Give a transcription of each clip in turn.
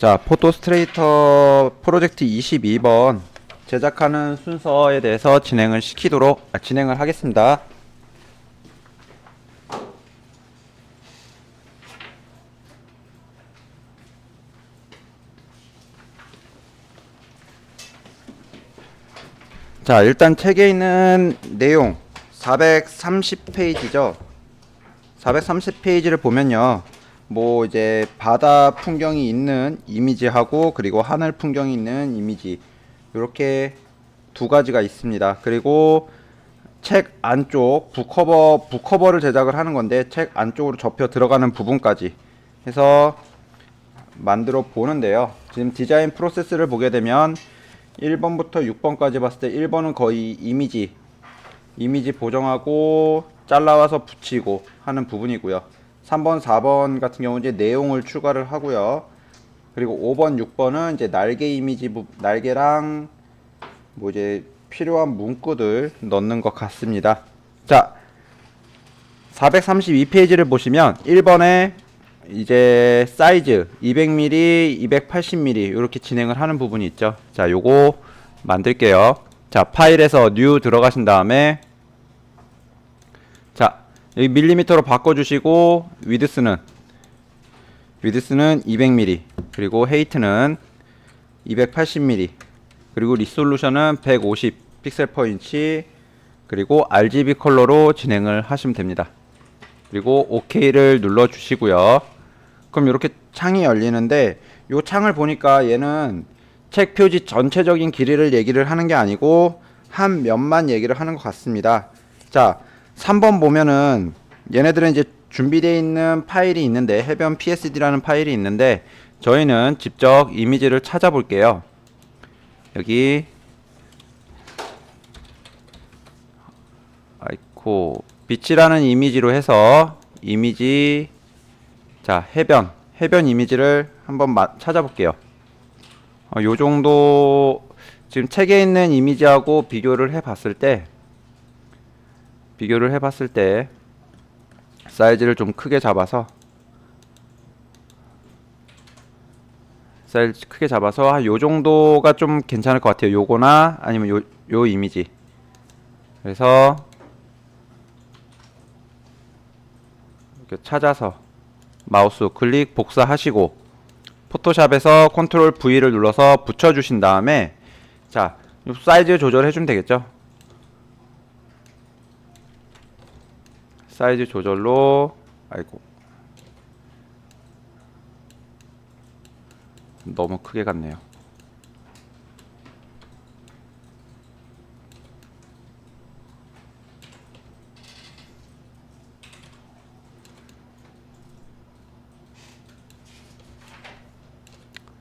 자, 포토스트레이터 프로젝트 22번 제작하는 순서에 대해서 진행을 하겠습니다. 자, 일단 책에 있는 내용 430페이지죠. 430페이지를 보면요. 뭐 이제 바다 풍경이 있는 이미지하고 그리고 하늘 풍경이 있는 이미지 이렇게 두 가지가 있습니다. 그리고 책 안쪽 북커버를 제작을 하는 건데 책 안쪽으로 접혀 들어가는 부분까지 해서 만들어 보는데요. 지금 디자인 프로세스를 보게 되면 1번부터 6번까지 봤을 때 1번은 거의 이미지 보정하고 잘라와서 붙이고 하는 부분이고요. 3번, 4번 같은 경우 이제 내용을 추가를 하고요. 그리고 5번, 6번은 이제 날개랑 뭐 이제 필요한 문구들 넣는 것 같습니다. 자, 432페이지를 보시면 1번에 이제 사이즈 200mm, 280mm 이렇게 진행을 하는 부분이 있죠. 자, 요거 만들게요. 자, 파일에서 뉴 들어가신 다음에 자, 여기 밀리미터로 바꿔주시고 위드스는 200mm 그리고 헤이트는 280mm 그리고 리솔루션은 150 픽셀 퍼 인치 그리고 RGB 컬러로 진행을 하시면 됩니다. 그리고 OK를 눌러 주시고요. 그럼 이렇게 창이 열리는데 이 창을 보니까 얘는 책 표지 전체적인 길이를 얘기를 하는 게 아니고 한 면만 얘기를 하는 것 같습니다. 자, 3번 보면은 얘네들은 이제 준비되어 있는 파일이 있는데 해변 PSD라는 파일이 있는데 저희는 직접 이미지를 찾아볼게요. 여기 아이코 비치라는 이미지로 해서 이미지 자 해변 이미지를 한번 찾아볼게요. 요 정도 지금 책에 있는 이미지하고 비교를 해봤을 때 사이즈를 좀 크게 잡아서 한 요 정도가 좀 괜찮을 것 같아요. 요거나 아니면 요 이미지. 그래서 이렇게 찾아서 마우스 클릭 복사하시고 포토샵에서 컨트롤 V를 눌러서 붙여주신 다음에 자, 요 사이즈 조절해 주면 되겠죠. 사이즈 조절로 아이고 너무 크게 갔네요.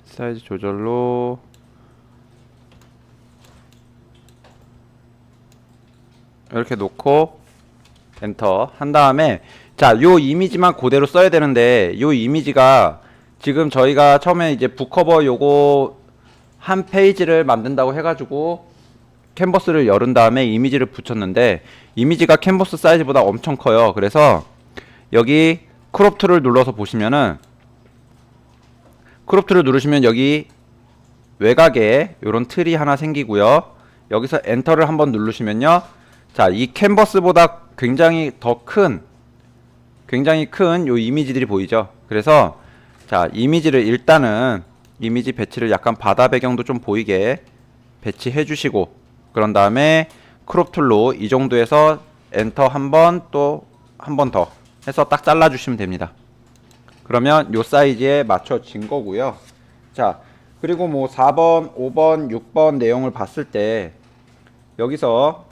사이즈 조절로 이렇게 놓고 엔터 한 다음에 자, 요 이미지만 그대로 써야 되는데 요 이미지가 지금 저희가 처음에 이제 북커버 요거 한 페이지를 만든다고 해가지고 캔버스를 열은 다음에 이미지를 붙였는데 이미지가 캔버스 사이즈보다 엄청 커요. 그래서 여기 크롭 툴을 눌러서 보시면은 크롭 툴을 누르시면 여기 외곽에 요런 틀이 하나 생기고요. 여기서 엔터를 한번 누르시면요. 자, 이 캔버스보다 굉장히 큰 요 이미지들이 보이죠. 그래서 자, 이미지를 일단은 이미지 배치를 약간 바다 배경도 좀 보이게 배치해 주시고 그런 다음에 크롭 툴로 이 정도에서 엔터 한 번 또 한 번 더 해서 딱 잘라 주시면 됩니다. 그러면 요 사이즈에 맞춰진 거고요. 자, 그리고 뭐 4번, 5번, 6번 내용을 봤을 때 여기서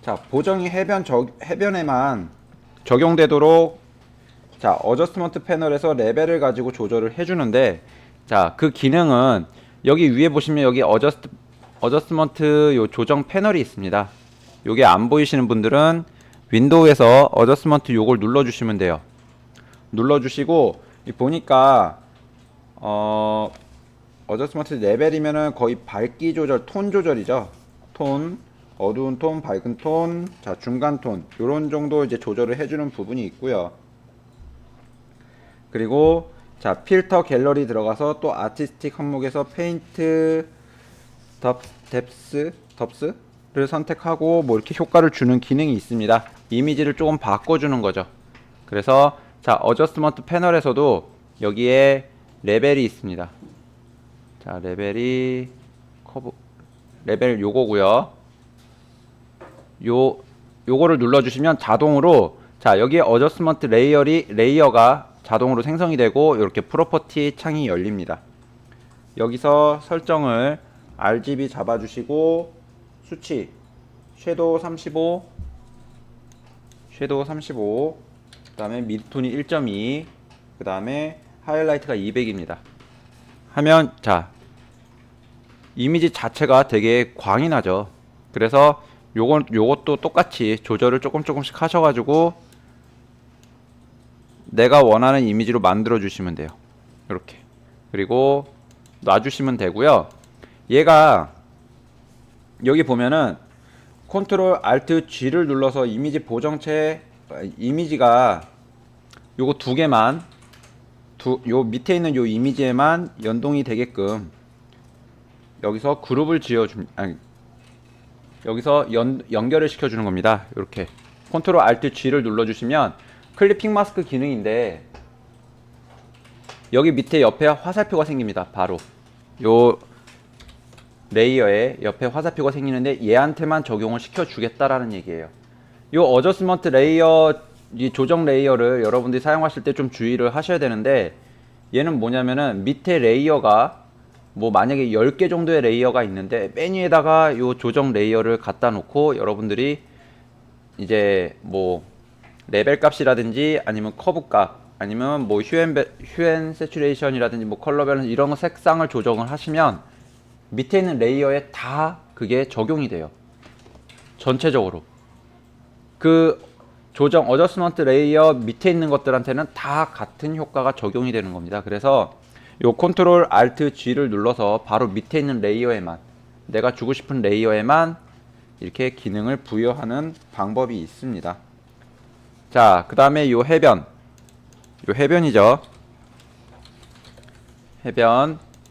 자, 보정이 해변에만 적용되도록 자, 어저스먼트 패널에서 레벨을 가지고 조절을 해주는데 자, 그 기능은 여기 위에 보시면 여기 어저스먼트 요 조정 패널이 있습니다. 요게 안 보이시는 분들은 윈도우에서 어저스먼트 요걸 눌러주시면 돼요. 눌러주시고 보니까 어저스먼트 레벨이면은 거의 밝기 조절, 톤 조절이죠. 톤 어두운 톤, 밝은 톤, 자 중간 톤 요런 정도 이제 조절을 해주는 부분이 있고요. 그리고 자 필터 갤러리 들어가서 또 아티스틱 항목에서 페인트 덥스를 선택하고 뭐 이렇게 효과를 주는 기능이 있습니다. 이미지를 조금 바꿔주는 거죠. 그래서 자 어저스먼트 패널에서도 여기에 레벨이 있습니다. 자 레벨이 커브 레벨 요거고요. 요거를 눌러주시면 자동으로 자 여기에 어저스먼트 레이어가 자동으로 생성이 되고 이렇게 프로퍼티 창이 열립니다. 여기서 설정을 RGB 잡아주시고 수치 섀도우 35 그 다음에 미드톤이 1.2 그 다음에 하이라이트가 200입니다 하면 자 이미지 자체가 되게 광이 나죠. 그래서 요것도 똑같이 조절을 조금씩 하셔가지고 내가 원하는 이미지로 만들어 주시면 돼요. 이렇게 그리고 놔주시면 되고요. 얘가 여기 보면은 컨트롤 알트 G를 눌러서 이미지 보정체 이미지가 요거 두 개만 요 밑에 있는 요 이미지에만 연동이 되게끔 여기서 그룹을 여기서 연결을 시켜주는 겁니다. 이렇게 컨트롤 알트 G를 눌러주시면 클리핑 마스크 기능인데 여기 밑에 옆에 화살표가 생깁니다. 바로 요 레이어에 옆에 화살표가 생기는데 얘한테만 적용을 시켜주겠다라는 얘기예요. 요 어저스먼트 레이어 이 조정 레이어를 여러분들이 사용하실 때 좀 주의를 하셔야 되는데 얘는 뭐냐면은 밑에 레이어가 뭐 만약에 10개 정도의 레이어가 있는데 맨 위에다가 요 조정 레이어를 갖다 놓고 여러분들이 이제 뭐 레벨 값이라든지 아니면 커브 값 아니면 뭐 휴엔 세츄레이션이라든지 뭐 컬러 밸런스 이런 거 색상을 조정을 하시면 밑에 있는 레이어에 다 그게 적용이 돼요. 전체적으로 그 조정 어저스먼트 레이어 밑에 있는 것들한테는 다 같은 효과가 적용이 되는 겁니다. 그래서 요 컨트롤 알트 G를 눌러서 바로 밑에 있는 레이어에만 내가 주고 싶은 레이어에만 이렇게 기능을 부여하는 방법이 있습니다. 자, 그 다음에 요 해변이죠.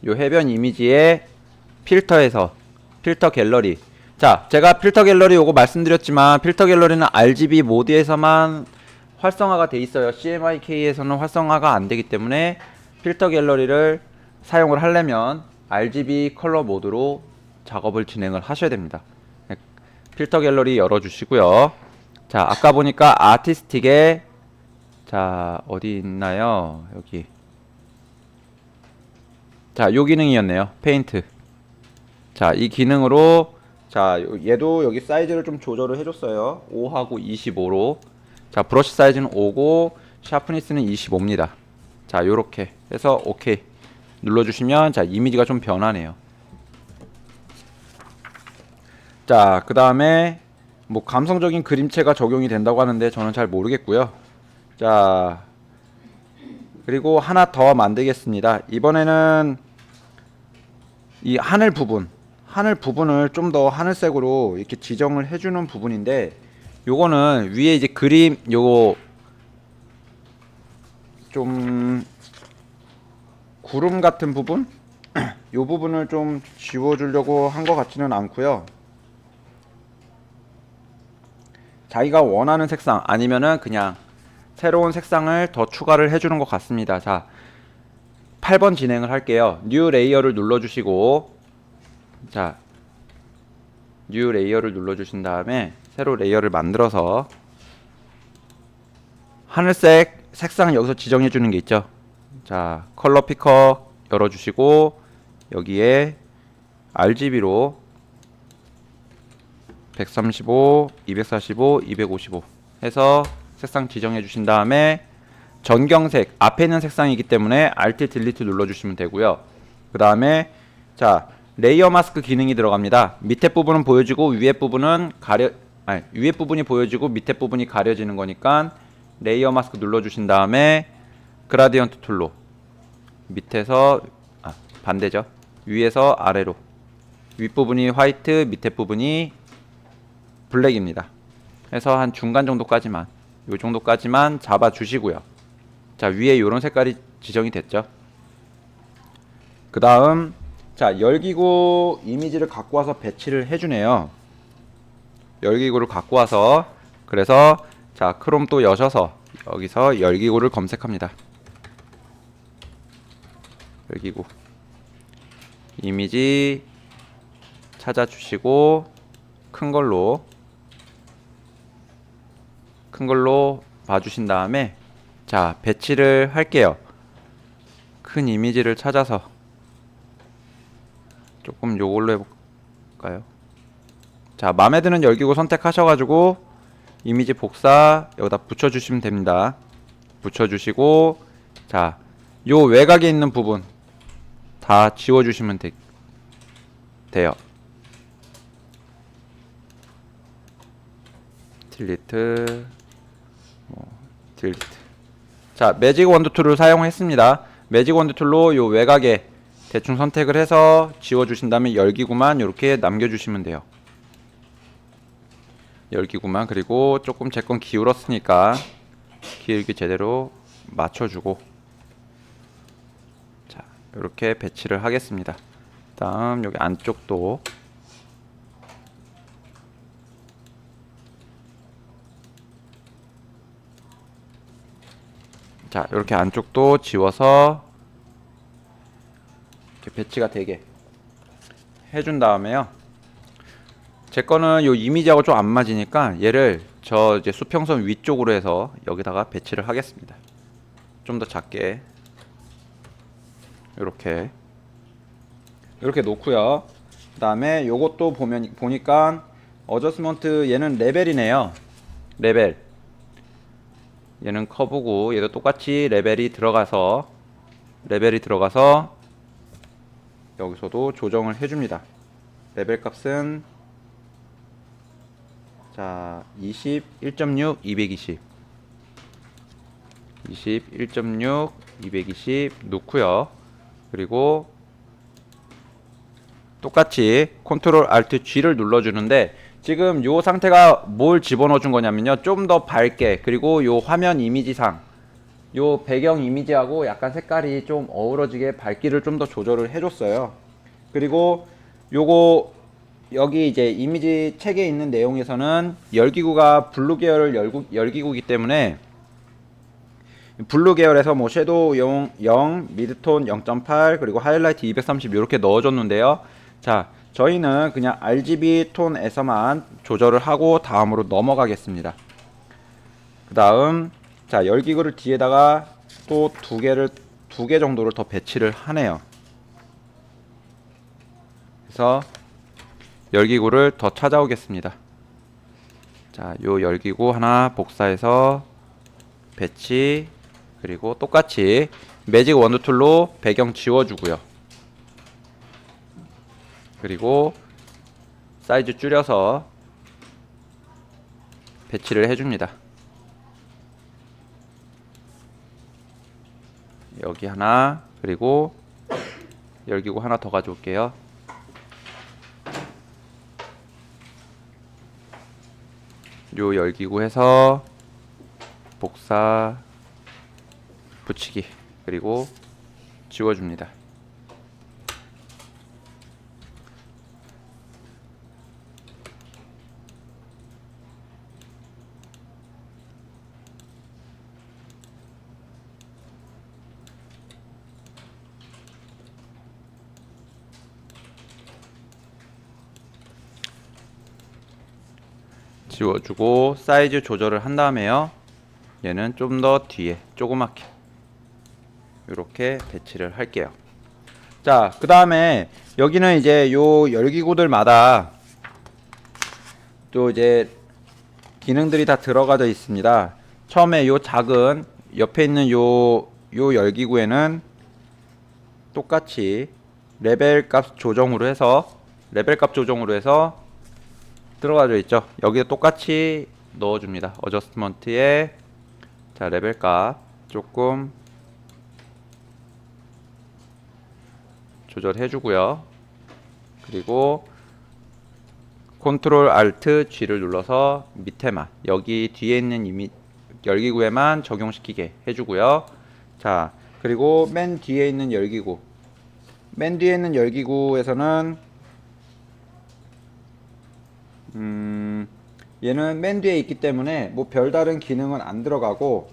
요 해변 이미지의 필터에서 필터 갤러리. 자, 제가 필터 갤러리 요거 말씀드렸지만 필터 갤러리는 RGB 모드에서만 활성화가 돼 있어요. CMYK에서는 활성화가 안 되기 때문에 필터 갤러리를 사용을 하려면 RGB 컬러 모드로 작업을 진행을 하셔야 됩니다. 필터 갤러리 열어주시고요. 자, 아까 보니까 아티스틱에 자 어디 있나요? 여기. 자, 요 기능이었네요. 페인트. 자, 이 기능으로 자 얘도 여기 사이즈를 좀 조절을 해줬어요. 5하고 25로. 자, 브러쉬 사이즈는 5고 샤프니스는 25입니다. 자, 요렇게 해서 오케이 눌러주시면 자 이미지가 좀 변하네요. 자, 그 다음에 뭐 감성적인 그림체가 적용이 된다고 하는데 저는 잘 모르겠고요. 자, 그리고 하나 더 만들겠습니다. 이번에는 이 하늘 부분을 좀 더 하늘색으로 이렇게 지정을 해주는 부분인데 요거는 위에 이제 그림 요거 좀 구름 같은 부분 요 부분을 좀 지워주려고 한 것 같지는 않고요. 자기가 원하는 색상 아니면은 그냥 새로운 색상을 더 추가를 해주는 것 같습니다. 자, 8번 진행을 할게요. 뉴 레이어를 눌러주시고 자, 뉴 레이어를 눌러주신 다음에 새로 레이어를 만들어서 하늘색 색상을 여기서 지정해 주는 게 있죠. 자, 컬러 피커 열어주시고 여기에 RGB로 135, 245, 255 해서 색상 지정해 주신 다음에 전경색 앞에 있는 색상이기 때문에 Alt 딜리트 눌러주시면 되고요. 그 다음에 자 레이어 마스크 기능이 들어갑니다. 밑에 부분은 보여지고 위에 부분은 위에 부분이 보여지고 밑에 부분이 가려지는 거니까 레이어 마스크 눌러주신 다음에 그라디언트 툴로 밑에서 반대죠. 위에서 아래로 윗부분이 화이트 밑에 부분이 블랙입니다. 해서 한 중간 정도까지만, 요 정도까지만 잡아 주시고요. 자, 위에 요런 색깔이 지정이 됐죠. 그 다음, 자, 열기구 이미지를 갖고 와서 배치를 해주네요. 열기구를 갖고 와서, 그래서 자, 크롬 또 여셔서 여기서 열기구를 검색합니다. 열기구 이미지 찾아주시고 큰 걸로 봐주신 다음에 자, 배치를 할게요. 큰 이미지를 찾아서 조금 요걸로 해볼까요? 자, 마음에 드는 열기구 선택하셔가지고 이미지 복사 여기다 붙여주시면 됩니다. 붙여주시고 자, 요 외곽에 있는 부분 다 지워주시면 돼요. 딜리트, 딜리트. 자, 매직 원드 툴을 사용했습니다. 매직 원드 툴로 요 외곽에 대충 선택을 해서 지워주신 다음에 열기구만 이렇게 남겨주시면 돼요. 열기구만. 그리고 조금 제 건 기울었으니까 기울기 제대로 맞춰주고 자, 이렇게 배치를 하겠습니다. 다음 여기 안쪽도 자, 이렇게 안쪽도 지워서 이렇게 배치가 되게 해준 다음에요. 제 거는 요 이미지하고 좀 안 맞으니까 얘를 저 이제 수평선 위쪽으로 해서 여기다가 배치를 하겠습니다. 좀 더 작게 이렇게 놓고요. 그 다음에 요것도 보니까 어저스먼트 얘는 레벨이네요. 레벨 얘는 커브고 얘도 똑같이 레벨이 들어가서 여기서도 조정을 해줍니다. 레벨 값은 자, 21.6, 220 21.6, 220 놓고요. 그리고 똑같이 컨트롤 알트 G를 눌러주는데 지금 요 상태가 뭘 집어넣어 준 거냐면요, 좀 더 밝게, 그리고 요 화면 이미지상 요 배경 이미지하고 약간 색깔이 좀 어우러지게 밝기를 좀 더 조절을 해줬어요. 그리고 요거 여기 이제 이미지 책에 있는 내용에서는 열기구가 블루 계열 열기구이기 때문에 블루 계열에서 뭐 섀도우 0, 미드톤 0.8, 그리고 하이라이트 230 이렇게 넣어줬는데요. 자, 저희는 그냥 RGB 톤에서만 조절을 하고 다음으로 넘어가겠습니다. 그 다음 자, 열기구를 뒤에다가 또 두 개 정도를 더 배치를 하네요. 그래서 열기구를 더 찾아오겠습니다. 자, 요 열기구 하나 복사해서 배치, 그리고 똑같이 매직 원드 툴로 배경 지워주고요. 그리고 사이즈 줄여서 배치를 해줍니다. 여기 하나, 그리고 열기구 하나 더 가져올게요. 요 열기구 해서 복사, 붙이기, 그리고 지워줍니다. 지워주고 사이즈 조절을 한 다음에요, 얘는 좀 더 뒤에 조그맣게 이렇게 배치를 할게요. 자, 그 다음에 여기는 이제 요 열기구들마다 또 이제 기능들이 다 들어가져 있습니다. 처음에 요 작은 옆에 있는 요 열기구에는 똑같이 레벨 값 조정으로 해서 들어가져 있죠. 여기에 똑같이 넣어줍니다. 어저스트먼트에 자, 레벨 값 조금 조절해 주고요. 그리고 컨트롤 알트 G를 눌러서 밑에만, 여기 뒤에 있는 열기구에만 적용시키게 해주고요. 자, 그리고 맨 뒤에 있는 열기구, 맨 뒤에 있는 열기구에서는 얘는 맨 뒤에 있기 때문에 뭐 별다른 기능은 안 들어가고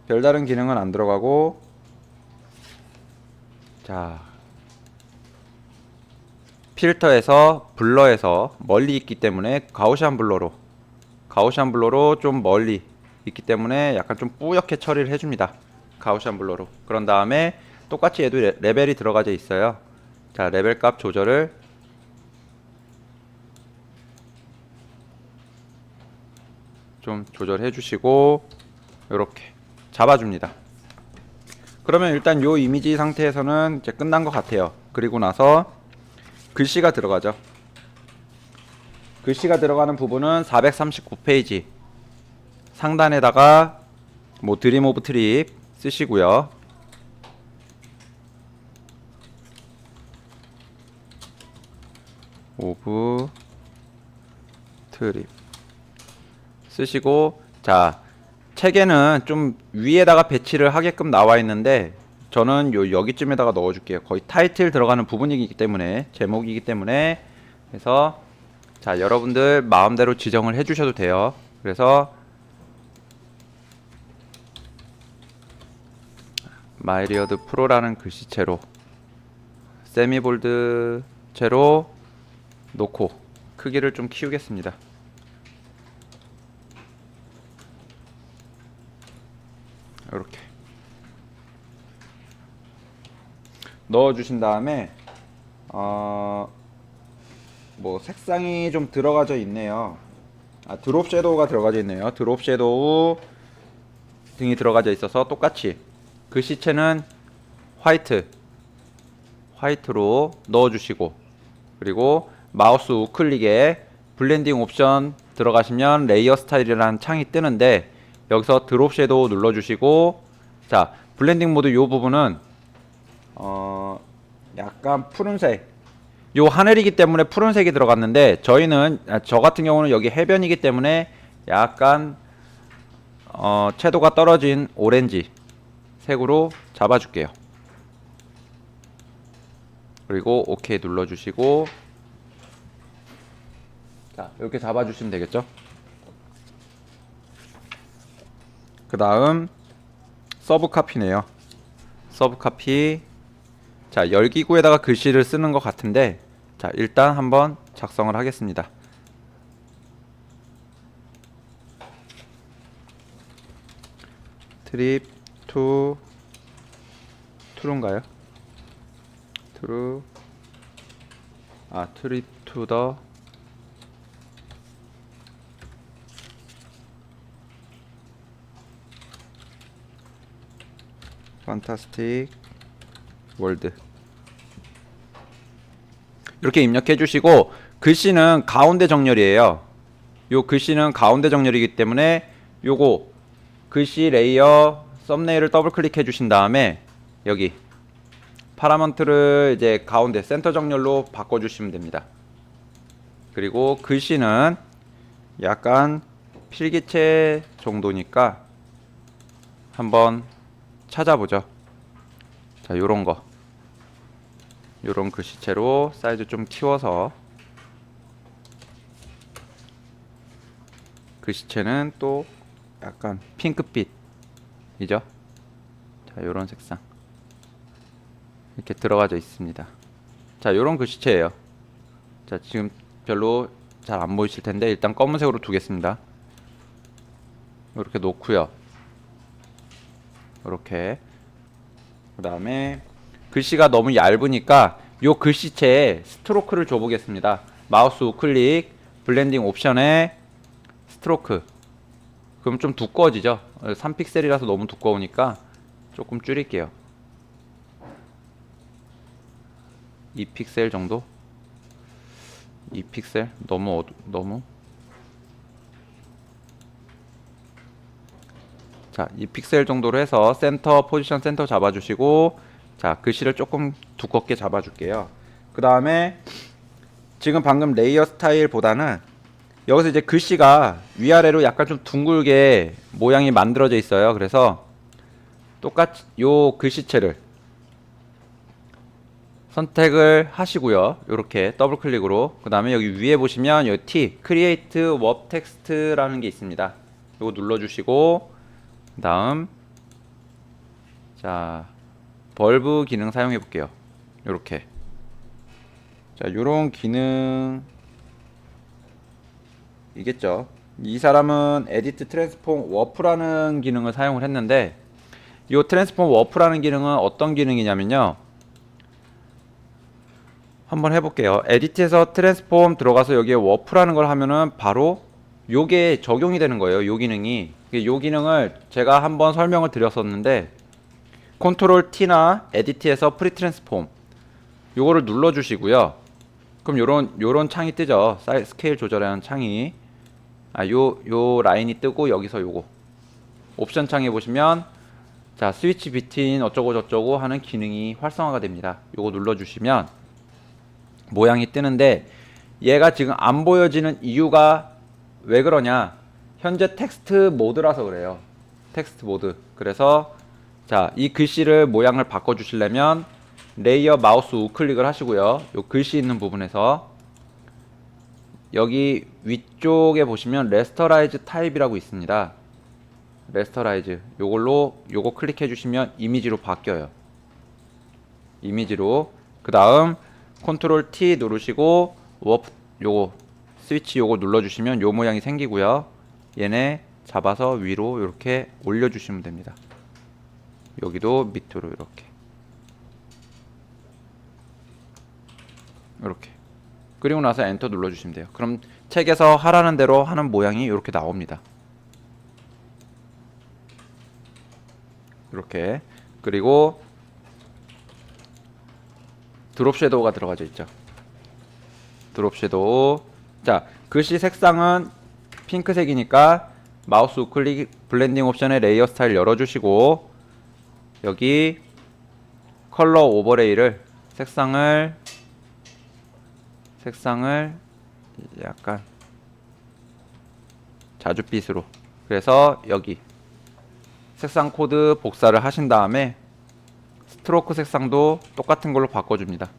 별다른 기능은 안 들어가고, 자, 필터에서 블러에서 멀리 있기 때문에 가우시안 블러로 좀 멀리 있기 때문에 약간 좀 뿌옇게 처리를 해줍니다. 가우시안 블러로. 그런 다음에 똑같이 얘도 레벨이 들어가져 있어요. 자, 레벨 값 조절을 좀 조절해 주시고 이렇게 잡아줍니다. 그러면 일단 요 이미지 상태에서는 이제 끝난 것 같아요. 그리고 나서 글씨가 들어가죠. 글씨가 들어가는 부분은 439페이지 상단에다가 뭐 드림 오브 트립 쓰시고요. 오브 트립 쓰시고, 자, 책에는 좀 위에다가 배치를 하게끔 나와 있는데 저는 여기쯤에다가 넣어 줄게요. 거의 타이틀 들어가는 부분이기 때문에, 제목이기 때문에. 그래서 자, 여러분들 마음대로 지정을 해 주셔도 돼요. 그래서 마이리어드 프로라는 글씨체로 세미볼드 채로 놓고 크기를 좀 키우겠습니다. 이렇게 넣어 주신 다음에 뭐 색상이 좀 들어가져 있네요. 드롭 섀도우가 들어가져 있네요. 드롭 섀도우 등이 들어가져 있어서 똑같이 글씨체는 화이트로 넣어 주시고, 그리고 마우스 우클릭에 블렌딩 옵션 들어가시면 레이어 스타일이라는 창이 뜨는데 여기서 드롭 섀도우 눌러 주시고, 자, 블렌딩 모드 요 부분은 약간 푸른색, 요 하늘이기 때문에 푸른색이 들어갔는데 저희는 저 같은 경우는 여기 해변이기 때문에 약간 채도가 떨어진 오렌지 색으로 잡아줄게요. 그리고 OK 눌러주시고, 자, 이렇게 잡아주시면 되겠죠. 그 다음 서브 카피네요. 서브 카피. 자, 열기구에다가 글씨를 쓰는 것 같은데, 자, 일단 한번 작성을 하겠습니다. 트립 투 트루인가요? 트루 트립 투 더 판타스틱 월드, 이렇게 입력해 주시고, 글씨는 가운데 정렬이에요. 요 글씨는 가운데 정렬이기 때문에 요거 글씨 레이어 썸네일을 더블 클릭해 주신 다음에 여기 파라먼트를 이제 가운데 센터 정렬로 바꿔 주시면 됩니다. 그리고 글씨는 약간 필기체 정도니까 한번 찾아보죠. 자, 요런 거, 요런 글씨체로 사이즈 좀 키워서, 글씨체는 또 약간 핑크빛이죠. 자, 요런 색상 이렇게 들어가져 있습니다. 자, 요런 글씨체예요. 자, 지금 별로 잘 안 보이실 텐데 일단 검은색으로 두겠습니다. 이렇게 놓고요. 이렇게. 그 다음에 글씨가 너무 얇으니까 요 글씨체에 스트로크를 줘 보겠습니다. 마우스 우클릭, 블렌딩 옵션에 스트로크. 그럼 좀 두꺼워지죠. 3픽셀이라서 너무 두꺼우니까 조금 줄일게요. 2픽셀 정도? 2픽셀? 너무 자, 2픽셀 정도로 해서 포지션 센터 잡아주시고, 자, 글씨를 조금 두껍게 잡아줄게요. 그 그 다음에 지금 방금 레이어 스타일보다는 여기서 이제 글씨가 위아래로 약간 좀 둥글게 모양이 만들어져 있어요. 그래서 똑같이 요 글씨체를 선택을 하시고요. 이렇게 더블 클릭으로. 그 다음에 여기 위에 보시면 여기 T, Create Warp Text라는 게 있습니다. 이거 눌러주시고, 그 다음, 자, 벌브 기능 사용해 볼게요. 이렇게. 자, 요런 기능, 이겠죠. 이 사람은 Edit Transform Warp라는 기능을 사용을 했는데, 이 Transform Warp라는 기능은 어떤 기능이냐면요. 한번 해볼게요. 에디트에서 트랜스폼 들어가서 여기에 워프라는 걸 하면은 바로 요게 적용이 되는 거예요. 요 기능이. 요 기능을 제가 한번 설명을 드렸었는데 컨트롤 T나 에디트에서 프리 트랜스폼 요거를 눌러 주시고요. 그럼 요런 창이 뜨죠. 스케일 조절하는 창이. 요 라인이 뜨고 여기서 요거 옵션 창에 보시면 자, 스위치 비트윈 어쩌고 저쩌고 하는 기능이 활성화가 됩니다. 요거 눌러 주시면 모양이 뜨는데 얘가 지금 안 보여지는 이유가 왜 그러냐, 현재 텍스트 모드라서 그래요. 텍스트 모드. 그래서 자, 이 글씨를 모양을 바꿔 주시려면 레이어 마우스 우클릭을 하시고요. 요 글씨 있는 부분에서 여기 위쪽에 보시면 레스터라이즈 타입이라고 있습니다. 레스터라이즈 요거 클릭해 주시면 이미지로 바뀌어요. 이미지로. 그 다음 컨트롤 T 누르시고 워프 요거 스위치 요거 눌러주시면 요 모양이 생기고요. 얘네 잡아서 위로 이렇게 올려주시면 됩니다. 여기도 밑으로 이렇게 그리고 나서 엔터 눌러주시면 돼요. 그럼 책에서 하라는 대로 하는 모양이 이렇게 나옵니다. 이렇게. 그리고 드롭 섀도우가 들어가져 있죠. 드롭 섀도우. 자, 글씨 색상은 핑크색이니까 마우스 우클릭 블렌딩 옵션에 레이어 스타일 열어주시고 여기 컬러 오버레이를 색상을 약간 자줏빛으로, 그래서 여기 색상 코드 복사를 하신 다음에 스트로크 색상도 똑같은 걸로 바꿔줍니다.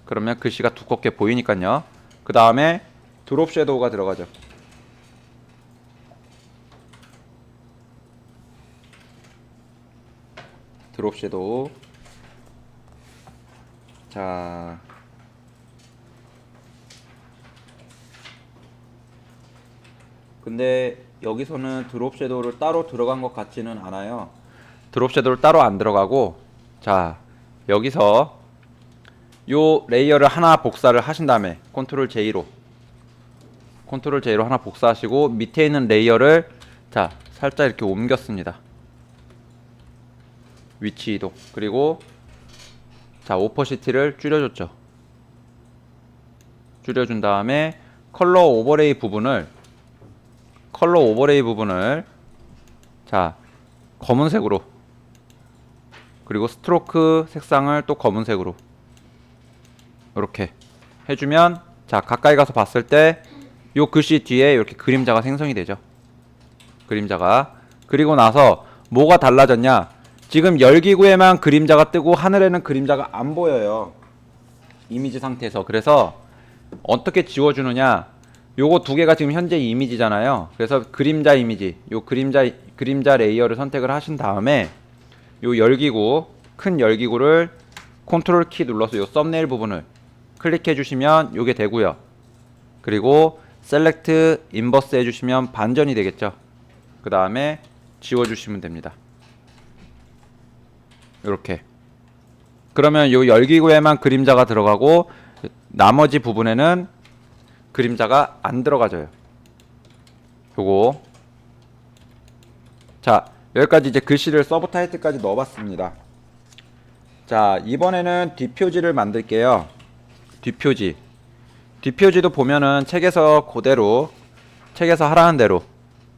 그러면 글씨가 두껍게 보이니까요. 그 다음에 드롭 섀도우가 들어가죠. 드롭 섀도우. 자, 근데 여기서는 드롭 섀도우를 따로 들어간 것 같지는 않아요. 드롭 섀도우를 따로 안 들어가고, 자, 여기서 요 레이어를 하나 복사를 하신 다음에 컨트롤 J로 하나 복사하시고 밑에 있는 레이어를 자, 살짝 이렇게 옮겼습니다. 위치 이동. 그리고 자, 오퍼시티를 줄여줬죠. 줄여준 다음에 컬러 오버레이 부분을 자, 검은색으로, 그리고 스트로크 색상을 또 검은색으로 이렇게 해주면 자, 가까이 가서 봤을 때 요 글씨 뒤에 이렇게 그림자가 생성이 되죠. 그림자가. 그리고 나서 뭐가 달라졌냐, 지금 열기구에만 그림자가 뜨고 하늘에는 그림자가 안 보여요. 이미지 상태에서. 그래서 어떻게 지워주느냐, 요거 두 개가 지금 현재 이미지잖아요. 그래서 그림자 이미지, 요 그림자 레이어를 선택을 하신 다음에 요 열기구, 큰 열기구를 컨트롤 키 눌러서 요 썸네일 부분을 클릭해 주시면 요게 되고요. 그리고 셀렉트 인버스 해주시면 반전이 되겠죠. 그 다음에 지워주시면 됩니다. 이렇게. 그러면 요 열기구에만 그림자가 들어가고 나머지 부분에는 그림자가 안 들어가져요. 요거. 자, 여기까지 이제 글씨를 서브 타이틀까지 넣어봤습니다. 자, 이번에는 뒷표지를 만들게요. 뒷표지도 보면은 책에서 그대로, 책에서 하라는 대로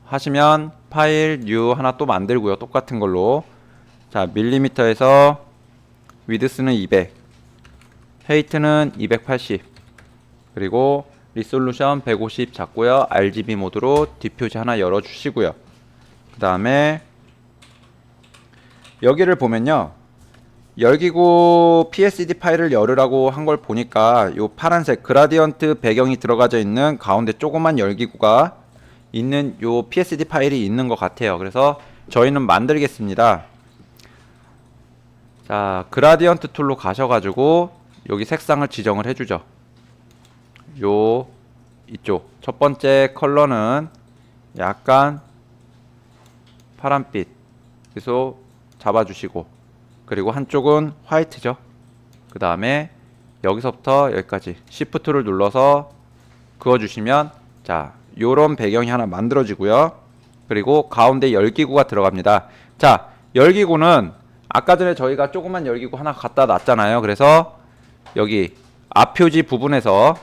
하시면 파일 뉴 하나 또 만들고요. 똑같은 걸로. 자, 밀리미터에서 위드스는 200 헤이트는 280, 그리고 리솔루션 150 잡고요. RGB 모드로 뒷표지 하나 열어주시고요. 그 다음에 여기를 보면요, 열기구 PSD 파일을 열으라고 한 걸 보니까 요 파란색 그라디언트 배경이 들어가져 있는 가운데 조그만 열기구가 있는 요 PSD 파일이 있는 것 같아요. 그래서 저희는 만들겠습니다. 자, 그라디언트 툴로 가셔가지고 여기 색상을 지정을 해주죠. 요 이쪽 첫 번째 컬러는 약간 파란빛, 그래서 잡아주시고, 그리고 한쪽은 화이트죠. 그 다음에 여기서부터 여기까지 Shift를 눌러서 그어주시면, 자, 요런 배경이 하나 만들어지고요. 그리고 가운데 열기구가 들어갑니다. 자, 열기구는 아까 전에 저희가 조그만 열기구 하나 갖다 놨잖아요. 그래서 여기 앞표지 부분에서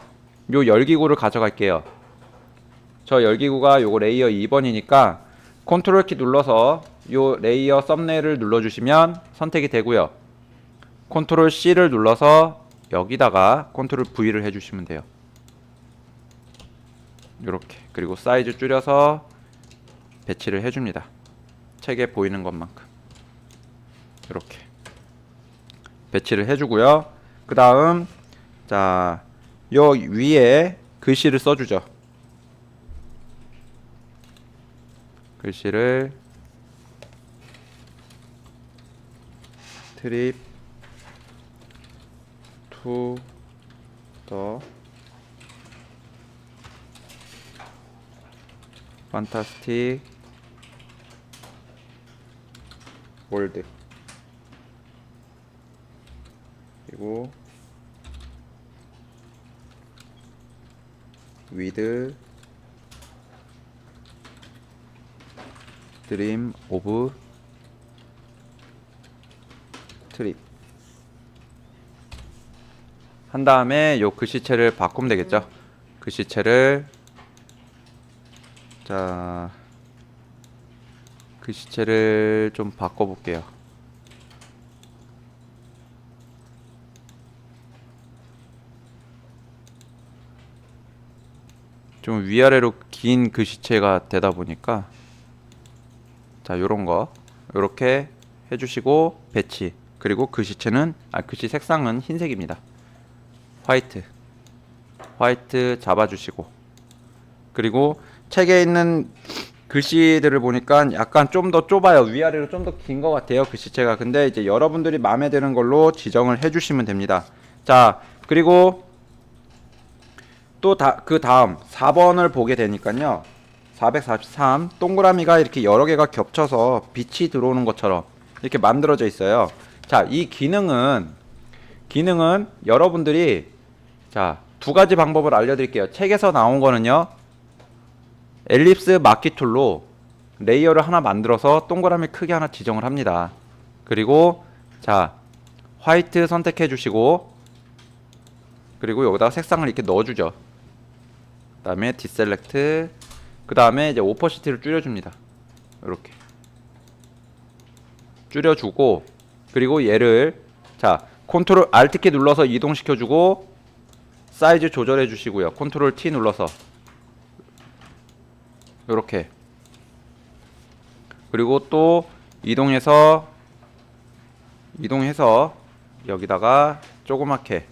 요 열기구를 가져갈게요. 저 열기구가 요거 레이어 2번이니까 컨트롤 키 눌러서 요 레이어 썸네일을 눌러주시면 선택이 되고요. 컨트롤 C를 눌러서 여기다가 컨트롤 V를 해주시면 돼요. 요렇게. 그리고 사이즈 줄여서 배치를 해줍니다. 책에 보이는 것만큼 이렇게 배치를 해주고요. 그 다음, 자, 요 위에 글씨를 써주죠. 글씨를 트립 투 더 판타스틱 월드, 그리고 위드 드림 오브 트립 한 다음에 요 글씨체를 바꾸면 되겠죠. 글씨체를, 자, 글씨체를 좀 바꿔볼게요. 좀 위아래로 긴 글씨체가 되다 보니까, 자, 요런거 요렇게 해주시고 배치, 그리고 글씨체는, 글씨 색상은 흰색입니다. 화이트 잡아주시고, 그리고 책에 있는 글씨들을 보니까 약간 좀 더 좁아요. 위아래로 좀 더 긴 것 같아요, 글씨체가. 근데 이제 여러분들이 마음에 드는 걸로 지정을 해주시면 됩니다. 자, 그리고 또 그 다음 4번을 보게 되니까요, 443 동그라미가 이렇게 여러 개가 겹쳐서 빛이 들어오는 것처럼 이렇게 만들어져 있어요. 자, 이 기능은 여러분들이, 자, 두 가지 방법을 알려드릴게요. 책에서 나온 거는요, 엘립스 마키 툴로 레이어를 하나 만들어서 동그라미 크게 하나 지정을 합니다. 그리고, 자, 화이트 선택해 주시고, 그리고 여기다가 색상을 이렇게 넣어주죠. 그 다음에 디셀렉트, 그 다음에 이제 오퍼시티를 줄여줍니다. 이렇게 줄여주고, 그리고 얘를, 자, 컨트롤 Alt키 눌러서 이동시켜주고 사이즈 조절해 주시고요. 컨트롤 T 눌러서 이렇게, 그리고 또 이동해서 여기다가 조그맣게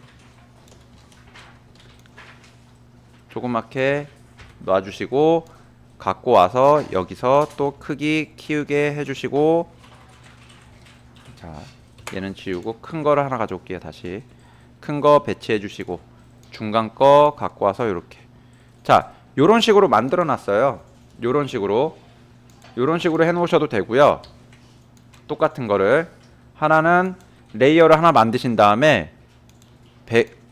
놔주시고, 갖고 와서 여기서 또 크기 키우게 해주시고, 자, 얘는 지우고 큰 거를 하나 가져올게요. 다시 큰 거 배치해 주시고, 중간 거 갖고 와서 이렇게, 자, 요런 식으로 만들어 놨어요. 요런 식으로 해 놓으셔도 되고요. 똑같은 거를 하나는 레이어를 하나 만드신 다음에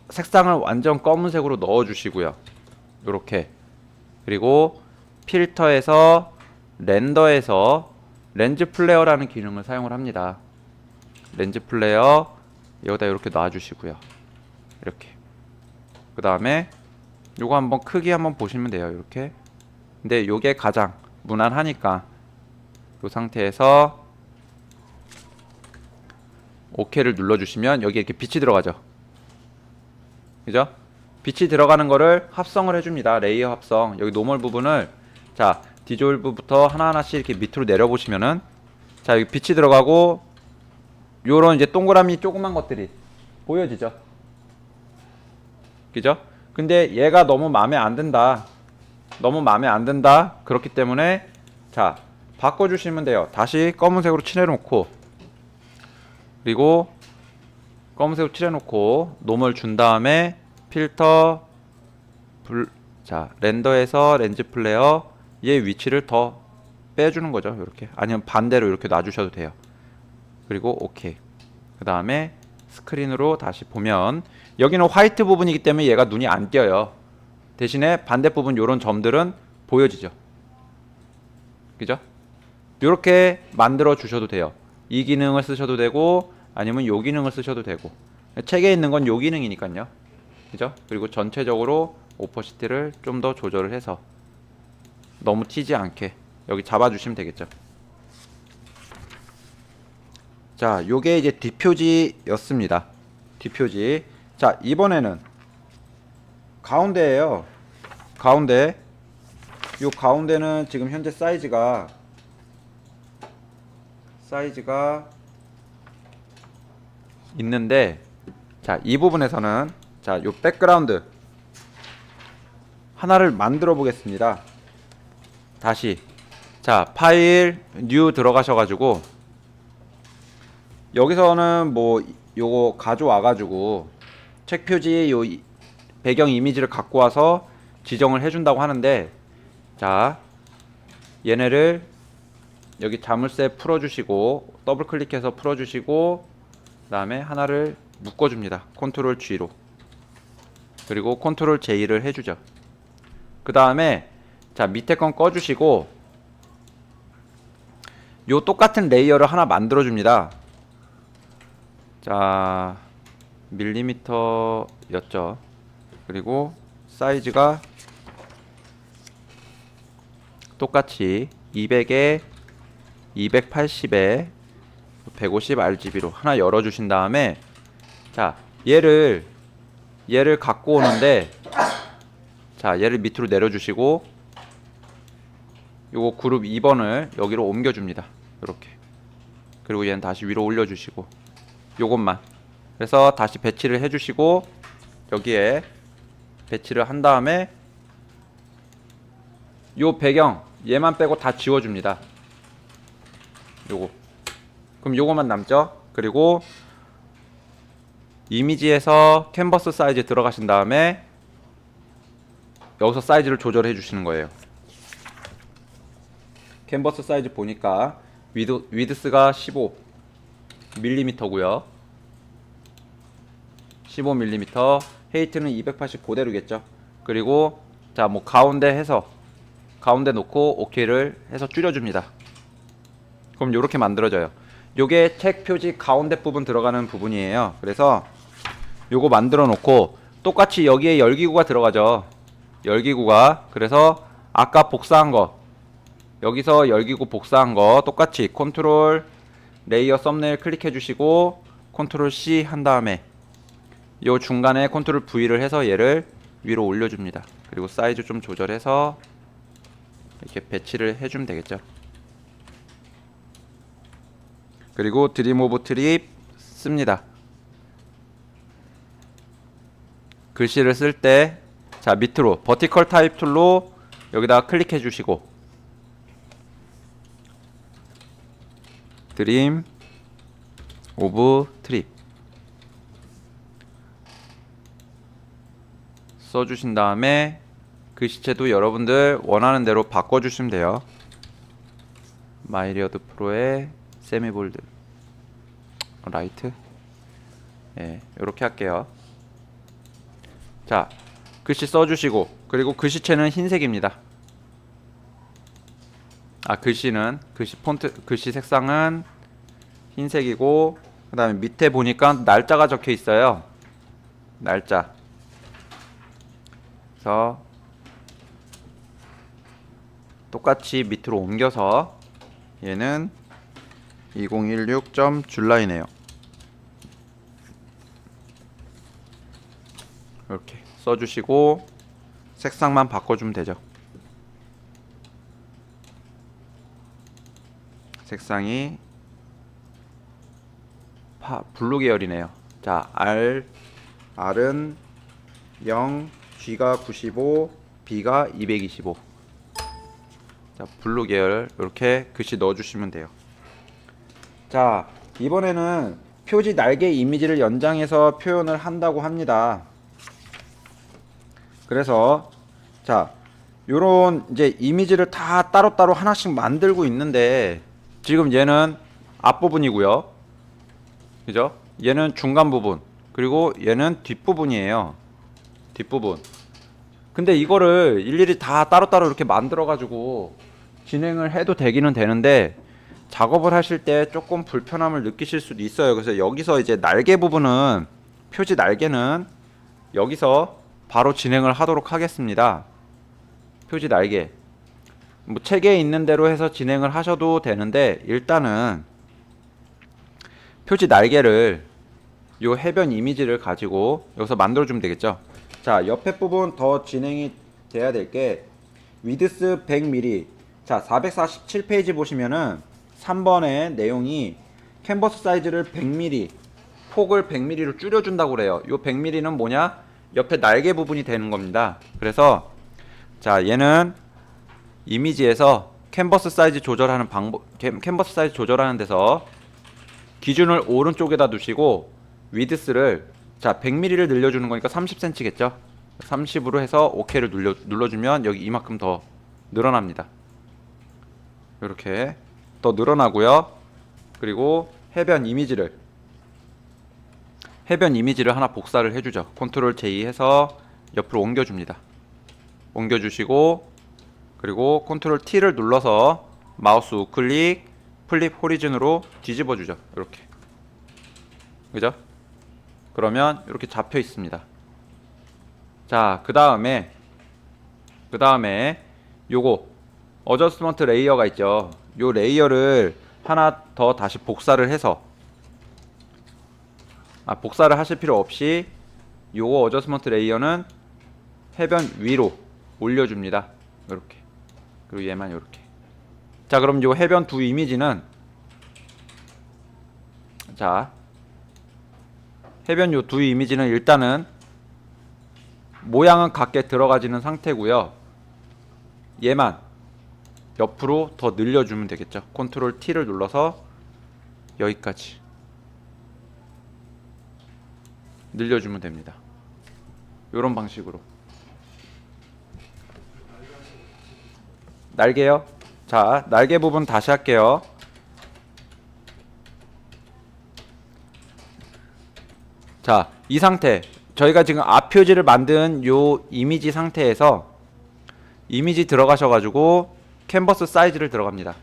색상을 완전 검은색으로 넣어 주시고요. 요렇게. 그리고 필터에서 렌더에서 렌즈 플레어라는 기능을 사용을 합니다. 렌즈 플레어 여기다 이렇게 놔주시고요. 이렇게. 그 다음에 요거 한번 크기 한번 보시면 돼요. 이렇게. 근데 요게 가장 무난하니까 요 상태에서 OK를 눌러주시면 여기 이렇게 빛이 들어가죠. 그죠? 빛이 들어가는 거를 합성을 해줍니다. 레이어 합성. 여기 노멀 부분을 자 디졸브부터 하나하나씩 이렇게 밑으로 내려보시면은 자 여기 빛이 들어가고 요런 이제 동그라미 조그만 것들이 보여지죠. 그죠? 근데 얘가 너무 마음에 안 든다. 너무 마음에 안 든다. 그렇기 때문에 자 바꿔주시면 돼요. 다시 검은색으로 칠해놓고 그리고 검은색으로 칠해놓고 노멀 준 다음에 필터 자 렌더에서 렌즈 플레어 얘 위치를 더 빼주는 거죠. 이렇게 아니면 반대로 이렇게 놔주셔도 돼요. 그리고 오케이. 그 다음에 스크린으로 다시 보면 여기는 화이트 부분이기 때문에 얘가 눈이 안 띄어요. 대신에 반대 부분 요런 점들은 보여지죠. 그죠? 이렇게 만들어 주셔도 돼요. 이 기능을 쓰셔도 되고 아니면 요 기능을 쓰셔도 되고 책에 있는 건 요 기능이니까요. 그죠? 그리고 전체적으로 오퍼시티를 좀 더 조절을 해서 너무 튀지 않게 여기 잡아주시면 되겠죠. 자, 요게 이제 뒷표지였습니다. 뒷표지. 자, 이번에는 가운데예요. 가운데. 요 가운데는 지금 현재 사이즈가 있는데 자, 이 부분에서는 자, 요 백그라운드 하나를 만들어 보겠습니다. 다시 자, 파일 뉴 들어가셔 가지고 여기서는 뭐 요거 가져와 가지고 책 표지에 요 배경 이미지를 갖고 와서 지정을 해준다고 하는데 자 얘네를 여기 자물쇠 풀어주시고 더블 클릭해서 풀어주시고 그 다음에 하나를 묶어줍니다. 컨트롤 G로 그리고 컨트롤 J를 해주죠. 그 다음에 자 밑에 건 꺼주시고 요 똑같은 레이어를 하나 만들어줍니다. 자 밀리미터였죠. 그리고 사이즈가 똑같이 200에 280에 150 RGB로 하나 열어주신 다음에 자 얘를 갖고 오는데 자 얘를 밑으로 내려주시고 요거 그룹 2번을 여기로 옮겨줍니다. 이렇게 그리고 얘는 다시 위로 올려주시고 요것만 그래서 다시 배치를 해주시고 여기에 배치를 한 다음에 요 배경 얘만 빼고 다 지워줍니다. 요거 그럼 요거만 남죠. 그리고 이미지에서 캔버스 사이즈 들어가신 다음에 여기서 사이즈를 조절해 주시는 거예요. 캔버스 사이즈 보니까 위드스가 15mm고요 15mm 헤이트는 280 그대로겠죠. 그리고 자 뭐 가운데 놓고 OK를 해서 줄여줍니다. 그럼 요렇게 만들어져요. 요게 책 표지 가운데 부분 들어가는 부분이에요. 그래서 요거 만들어 놓고 똑같이 여기에 열기구가 들어가죠. 열기구가 그래서 아까 복사한 거 여기서 열기구 복사한 거 똑같이 컨트롤 레이어 썸네일 클릭해 주시고 컨트롤 C 한 다음에 요 중간에 컨트롤 V를 해서 얘를 위로 올려줍니다. 그리고 사이즈 좀 조절해서 이렇게 배치를 해주면 되겠죠. 그리고 드림 오브 트립 씁니다. 글씨를 쓸 때 자 밑으로 버티컬 타입 툴로 여기다가 클릭해 주시고 드림 오브 트립 써주신 다음에 글씨체도 여러분들 원하는 대로 바꿔주시면 돼요. 마이리어드 프로의 세미볼드 라이트 예, 요렇게 할게요. 자 글씨 써주시고 그리고 글씨체는 흰색입니다. 글씨 폰트 글씨 색상은 흰색이고 그 다음에 밑에 보니까 날짜가 적혀 있어요. 날짜 그래서 똑같이 밑으로 옮겨서 얘는 2016점 줄라이네요. 이렇게 써주시고 색상만 바꿔주면 되죠. 색상이 블루 계열이네요. 자, R은 0, G가 95, B가 225. 자, 블루 계열 이렇게 글씨 넣어주시면 돼요. 자, 이번에는 표지 날개 이미지를 연장해서 표현을 한다고 합니다. 그래서 자, 요런 이제 이미지를 다 따로따로 하나씩 만들고 있는데 지금 얘는 앞부분이고요. 그죠? 얘는 중간 부분, 그리고 얘는 뒷부분이에요. 뒷부분. 근데 이거를 일일이 다 따로따로 이렇게 만들어 가지고 진행을 해도 되기는 되는데 작업을 하실 때 조금 불편함을 느끼실 수도 있어요. 그래서 여기서 이제 날개 부분은, 표지 날개는 여기서 바로 진행을 하도록 하겠습니다. 표지 날개 뭐 책에 있는 대로 해서 진행을 하셔도 되는데 일단은 표지 날개를 요 해변 이미지를 가지고 여기서 만들어 주면 되겠죠. 자, 옆에 부분 더 진행이 돼야 될 게 위드스 100mm. 자, 447페이지 보시면은 3번의 내용이 캔버스 사이즈를 100mm, 폭을 100mm로 줄여준다고 그래요. 요 100mm는 뭐냐? 옆에 날개 부분이 되는 겁니다. 그래서 자, 얘는 이미지에서 캔버스 사이즈 조절하는 방법, 캔버스 사이즈 조절하는 데서 기준을 오른쪽에다 두시고 위드스를 자 100mm를 늘려주는 거니까 30cm겠죠. 30으로 해서 OK를 눌러주면 여기 이만큼 더 늘어납니다. 이렇게 더 늘어나고요. 그리고 해변 이미지를 하나 복사를 해주죠. 컨트롤 J 해서 옆으로 옮겨줍니다. 옮겨주시고 그리고 컨트롤 T를 눌러서 마우스 우클릭 플립 호리즌으로 뒤집어 주죠. 이렇게. 그죠? 그러면 이렇게 잡혀 있습니다. 자, 그 다음에 요거 어저스먼트 레이어가 있죠. 요 레이어를 하나 더 다시 복사를 해서 복사를 하실 필요 없이 요거 어저스먼트 레이어는 해변 위로 올려줍니다. 이렇게. 그리고 얘만 이렇게. 자, 그럼 요 해변 두 이미지는 자, 해변 요 두 이미지는 일단은 모양은 같게 들어가지는 상태고요. 얘만 옆으로 더 늘려주면 되겠죠. 컨트롤 T를 눌러서 여기까지 늘려주면 됩니다. 요런 방식으로. 날개요. 자, 날개 부분 다시 할게요. 자, 이 상태 저희가 지금 앞 표지를 만든 요 이미지 상태에서 이미지 들어가셔가지고 캔버스 사이즈를 들어갑니다.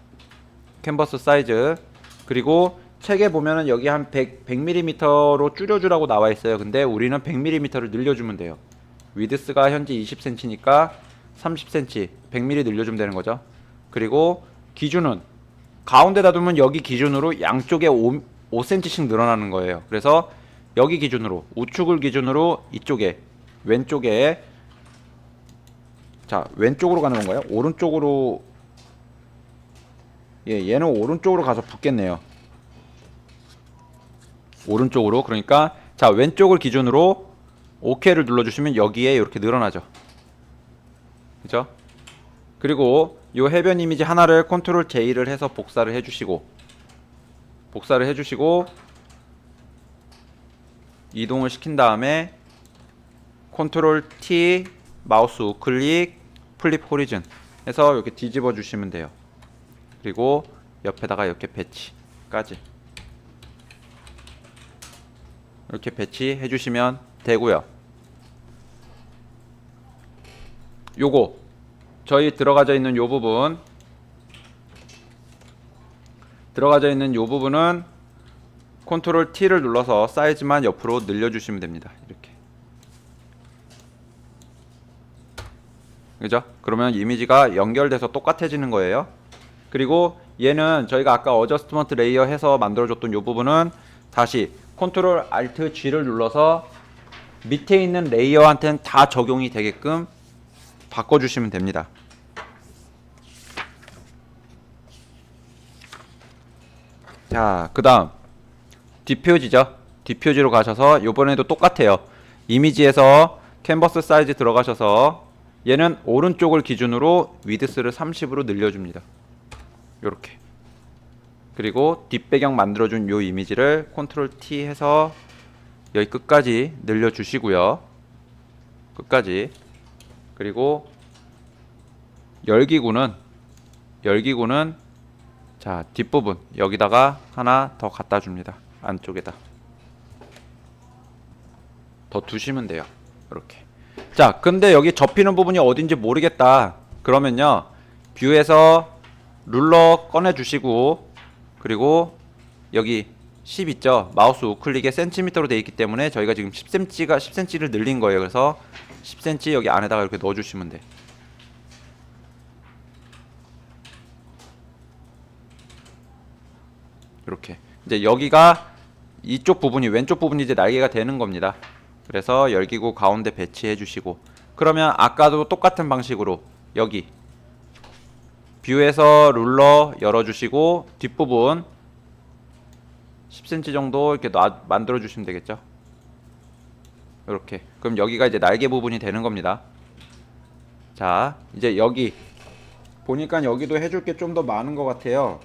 캔버스 사이즈. 그리고 책에 보면은 여기 한 100mm로 줄여주라고 나와 있어요. 근데 우리는 100mm를 늘려주면 돼요. 위드스가 현재 20cm니까 30cm 100mm 늘려주면 되는 거죠. 그리고 기준은 가운데다 두면 여기 기준으로 양쪽에 5cm씩 늘어나는 거예요. 그래서 여기 기준으로 우측을 기준으로 이쪽에 왼쪽에 자 왼쪽으로 가는 건가요? 오른쪽으로 얘는 오른쪽으로 가서 붙겠네요. 오른쪽으로. 그러니까 자 왼쪽을 기준으로 OK를 눌러주시면 여기에 이렇게 늘어나죠. 그죠? 그리고 이 해변 이미지 하나를 컨트롤 J를 해서 복사를 해주시고 이동을 시킨 다음에 컨트롤 T 마우스 우클릭 플립 호리즌 해서 이렇게 뒤집어 주시면 돼요. 그리고 옆에다가 이렇게 배치까지 이렇게 배치해 주시면 되고요. 요거 저희 들어가져 있는 요 부분은 컨트롤 T를 눌러서 사이즈만 옆으로 늘려주시면 됩니다. 이렇게. 그죠? 그러면 이미지가 연결돼서 똑같아지는 거예요. 그리고 얘는 저희가 아까 어저스트먼트 레이어 해서 만들어줬던 요 부분은 다시 컨트롤 알트 G를 눌러서 밑에 있는 레이어한테는 다 적용이 되게끔 바꿔주시면 됩니다. 자, 그 다음 디퓨지죠. 디퓨지로 가셔서 요번에도 똑같아요. 이미지에서 캔버스 사이즈 들어가셔서 얘는 오른쪽을 기준으로 위드스를 30으로 늘려줍니다. 요렇게. 그리고 뒷배경 만들어준 요 이미지를 컨트롤 T 해서 여기 끝까지 늘려주시고요. 끝까지. 그리고 열기구는 자, 뒷부분 여기다가 하나 더 갖다 줍니다. 안쪽에다 더 두시면 돼요. 이렇게. 자, 근데 여기 접히는 부분이 어딘지 모르겠다 그러면요, 뷰에서 룰러 꺼내 주시고, 그리고 여기 10 있죠. 마우스 우클릭에 센티미터로 되어 있기 때문에 저희가 지금 10cm를 늘린 거예요. 그래서 10cm 여기 안에다가 이렇게 넣어 주시면 돼. 이렇게. 이제 여기가 이쪽 부분이, 왼쪽 부분이 이제 날개가 되는 겁니다. 그래서 열기구 가운데 배치해 주시고, 그러면 아까도 똑같은 방식으로 여기 뷰에서 룰러 열어 주시고 뒷부분 10cm 정도 이렇게 만들어 주시면 되겠죠. 이렇게. 그럼 여기가 이제 날개 부분이 되는 겁니다. 자, 이제 여기 보니까 여기도 해줄 게 좀 더 많은 것 같아요.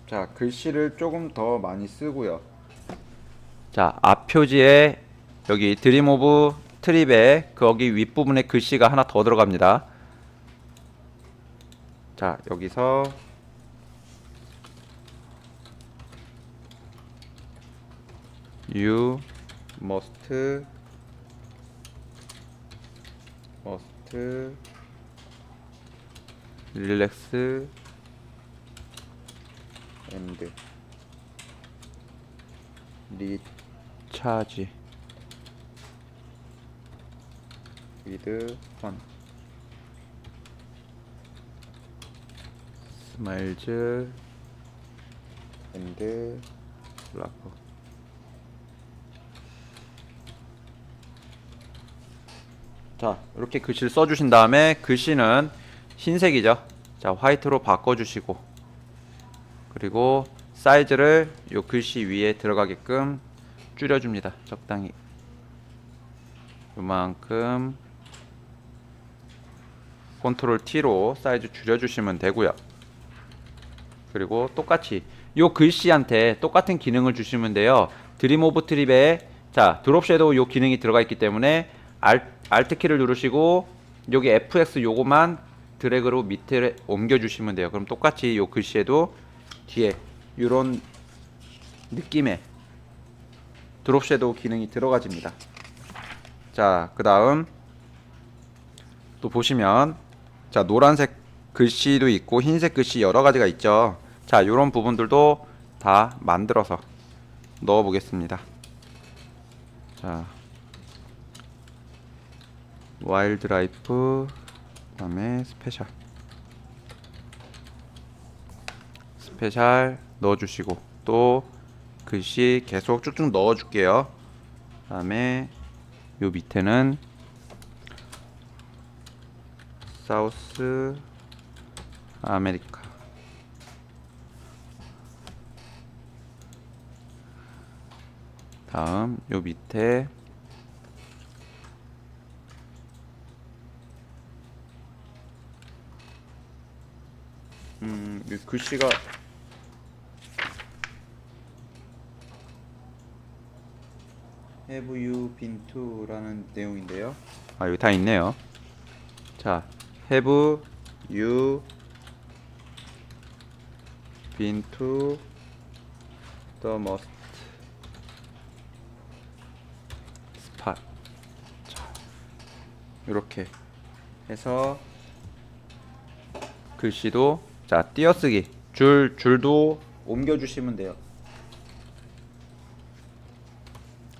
자, 글씨를 조금 더 많이 쓰고요. 자, 앞 표지에 여기 드림 오브 트립에 거기 윗부분에 글씨가 하나 더 들어갑니다. 자, 여기서 You must relax and recharge with fun. Smiles and laugh. 자, 이렇게 글씨를 써주신 다음에 글씨는 흰색이죠. 자, 화이트로 바꿔주시고, 그리고 사이즈를 요 글씨 위에 들어가게끔 줄여줍니다. 적당히 요만큼 컨트롤 T로 사이즈 줄여주시면 되고요. 그리고 똑같이 요 글씨한테 똑같은 기능을 주시면 돼요. 드림 오브 트립에 자, 드롭 섀도우 요 기능이 들어가 있기 때문에 Alt 키를 누르시고 여기 FX 요거만 드래그로 밑에 옮겨 주시면 돼요. 그럼 똑같이 요 글씨에도 뒤에 요런 느낌의 드롭 섀도우 기능이 들어가집니다. 자, 그 다음 또 보시면, 자, 노란색 글씨도 있고 흰색 글씨 여러 가지가 있죠. 자, 요런 부분들도 다 만들어서 넣어 보겠습니다. 자, 와일드 라이프, 그 다음에 스페셜 넣어주시고, 또 글씨 계속 쭉쭉 넣어줄게요. 그 다음에 요 밑에는 사우스 아메리카, 다음 요 밑에 이 글씨가 Have you been to? 라는 내용인데요. 아, 여기 다 있네요. 자, Have you been to the most spot? 자, 이렇게 해서 글씨도, 자, 띄어쓰기 줄도 옮겨주시면 돼요.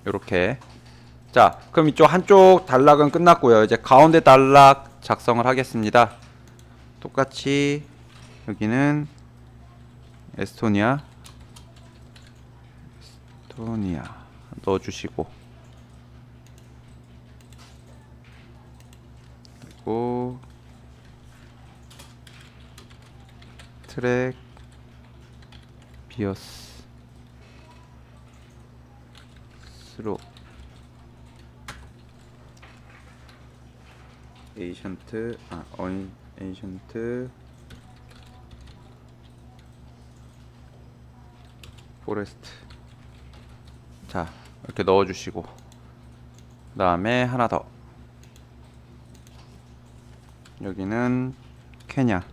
이렇게. 자, 그럼 이쪽 한쪽 단락은 끝났고요. 이제 가운데 단락 작성을 하겠습니다. 똑같이 여기는 에스토니아 넣어주시고, 그리고 트랙 비어스 스로 에이션트 에이션트 포레스트. 자, 이렇게 넣어주시고, 그 다음에 하나 더, 여기는 케냐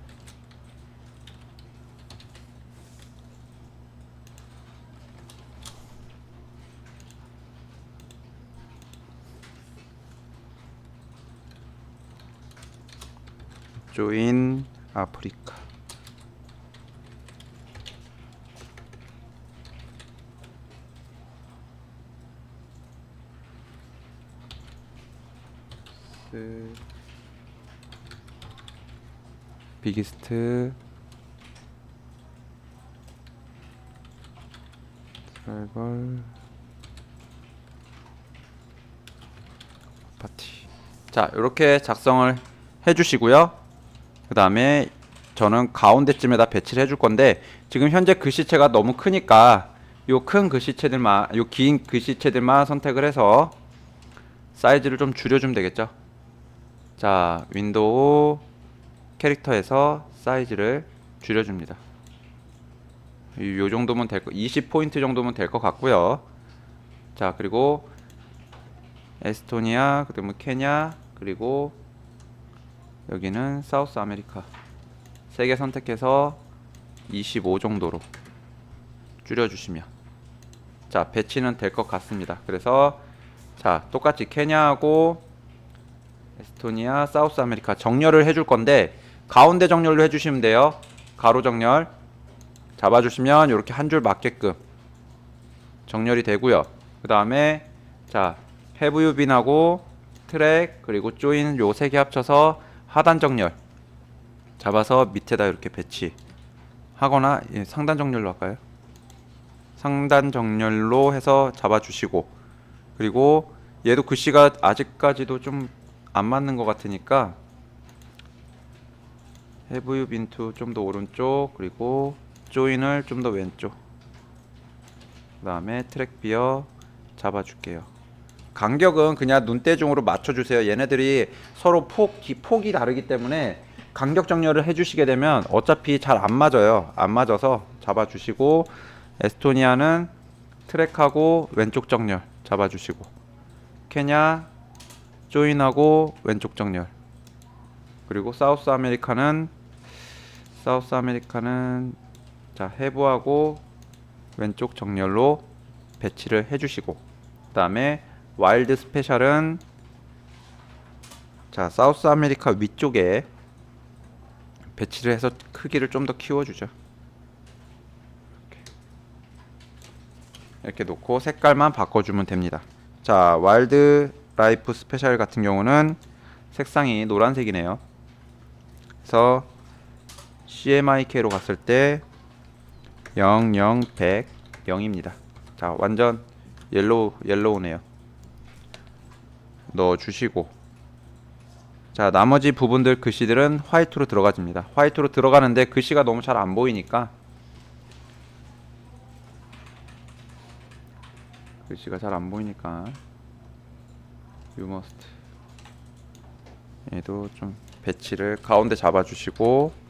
조인 아프리카. 비기스트 트라이벌 파티. 자, 이렇게 작성을 해주시고요. 그 다음에 저는 가운데쯤에다 배치를 해줄 건데, 지금 현재 글씨체가 너무 크니까 요 큰 글씨체들만, 요 긴 글씨체들만 선택을 해서 사이즈를 좀 줄여주면 되겠죠. 자, 윈도우 캐릭터에서 사이즈를 줄여줍니다. 요 정도면 될 거, 20포인트 정도면 될 것 같고요. 자, 그리고 에스토니아, 그다음에 케냐, 그리고 여기는 사우스 아메리카 3개 선택해서 25 정도로 줄여주시면, 자, 배치는 될 것 같습니다. 그래서 자, 똑같이 케냐하고 에스토니아, 사우스 아메리카 정렬을 해줄 건데, 가운데 정렬로 해주시면 돼요. 가로 정렬 잡아주시면 이렇게 한 줄 맞게끔 정렬이 되고요. 그 다음에 자, have you been하고 트랙 그리고 조인 요 3개 합쳐서 하단 정렬 잡아서 밑에다 이렇게 배치 하거나, 상단 정렬로 할까요? 상단 정렬로 해서 잡아주시고, 그리고 얘도 글씨가 아직까지도 좀 안 맞는 것 같으니까 have you been to 좀 더 오른쪽, 그리고 조인을 좀 더 왼쪽, 그 다음에 트랙 비어 잡아줄게요. 간격은 그냥 눈대중으로 맞춰주세요. 얘네들이 서로 폭이 다르기 때문에 간격 정렬을 해주시게 되면 어차피 잘 안 맞아요. 안 맞아서 잡아주시고, 에스토니아는 트랙하고 왼쪽 정렬 잡아주시고, 케냐 조인하고 왼쪽 정렬, 그리고 사우스 아메리카는 자, 해부하고 왼쪽 정렬로 배치를 해주시고, 그 다음에 와일드 스페셜은 자, 사우스 아메리카 위쪽에 배치를 해서 크기를 좀 더 키워주죠. 이렇게 놓고 색깔만 바꿔주면 됩니다. 자, 와일드 라이프 스페셜 같은 경우는 색상이 노란색이네요. 그래서 CMYK로 갔을 때 0, 0, 100, 0입니다. 자, 완전 옐로우네요. 넣어주시고, 자, 나머지 부분들 글씨들은 화이트로 들어가집니다. 화이트로 들어가는데 글씨가 너무 잘 안 보이니까, 글씨가 잘 안 보이니까 you must, 얘도 좀 배치를 가운데 잡아주시고,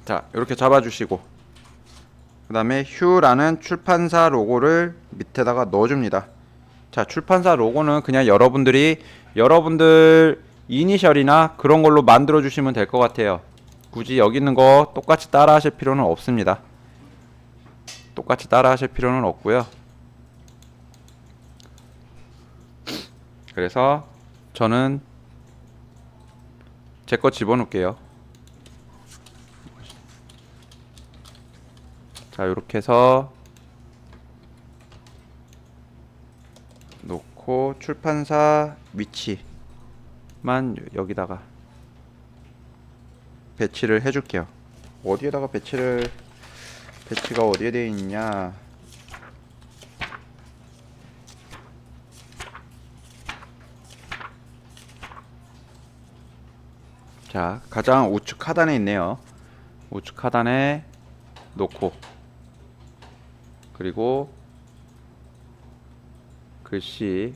자, 이렇게 잡아주시고, 그 다음에 휴라는 출판사 로고를 밑에다가 넣어줍니다. 자, 출판사 로고는 그냥 여러분들 이니셜이나 그런 걸로 만들어 주시면 될 것 같아요. 굳이 여기 있는 거 똑같이 따라 하실 필요는 없습니다. 똑같이 따라 하실 필요는 없고요. 그래서 저는 제 거 집어넣을게요. 자, 이렇게 해서 놓고 출판사 위치만 여기다가 배치를 해줄게요. 어디에다가 배치가 어디에 되어 있냐? 자, 가장 우측 하단에 있네요. 우측 하단에 놓고, 그리고 글씨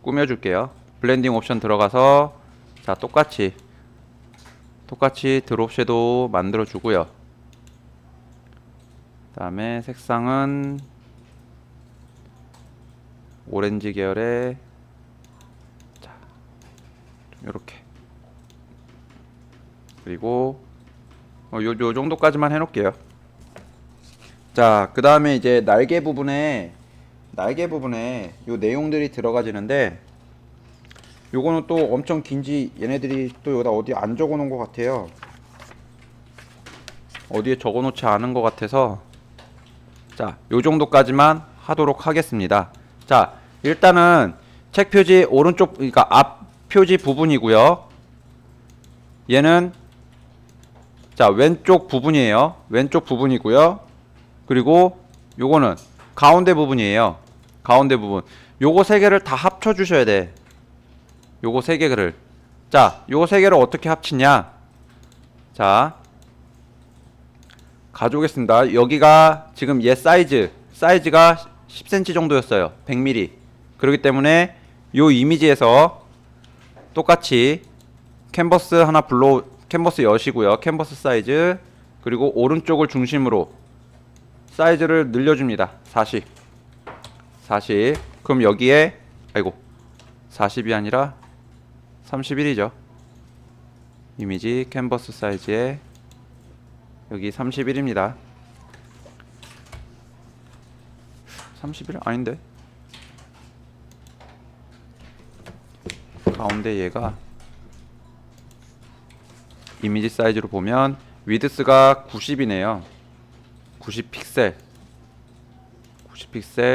꾸며줄게요. 블렌딩 옵션 들어가서, 자, 똑같이 드롭 섀도우 만들어 주고요. 그 다음에 색상은 오렌지 계열의, 자, 요렇게, 그리고 요 정도까지만 해놓을게요. 자, 그 다음에 이제 날개 부분에 요 내용들이 들어가지는데, 요거는 또 엄청 긴지 얘네들이 또 여기다 어디 안 적어 놓은 것 같아요. 어디에 적어 놓지 않은 것 같아서, 자, 요 정도까지만 하도록 하겠습니다. 자, 일단은 책 표지 오른쪽, 그러니까 앞 표지 부분이고요. 얘는, 자, 왼쪽 부분이에요. 왼쪽 부분이고요. 그리고 요거는 가운데 부분이에요. 가운데 부분. 요거 세 개를 다 합쳐 주셔야 돼. 요거 세 개를. 자, 요거 세 개를 어떻게 합치냐? 자, 가져오겠습니다. 여기가 지금 얘 사이즈가 10cm 정도였어요. 100mm. 그렇기 때문에 요 이미지에서 똑같이 캔버스 하나 캔버스 여시고요. 캔버스 사이즈, 그리고 오른쪽을 중심으로 사이즈를 늘려줍니다. 40. 그럼 여기에, 아이고, 40이 아니라 31이죠. 이미지 캔버스 사이즈에 여기 31입니다. 31? 아닌데? 가운데 얘가 이미지 사이즈로 보면 위드스가 90이네요. 90픽셀.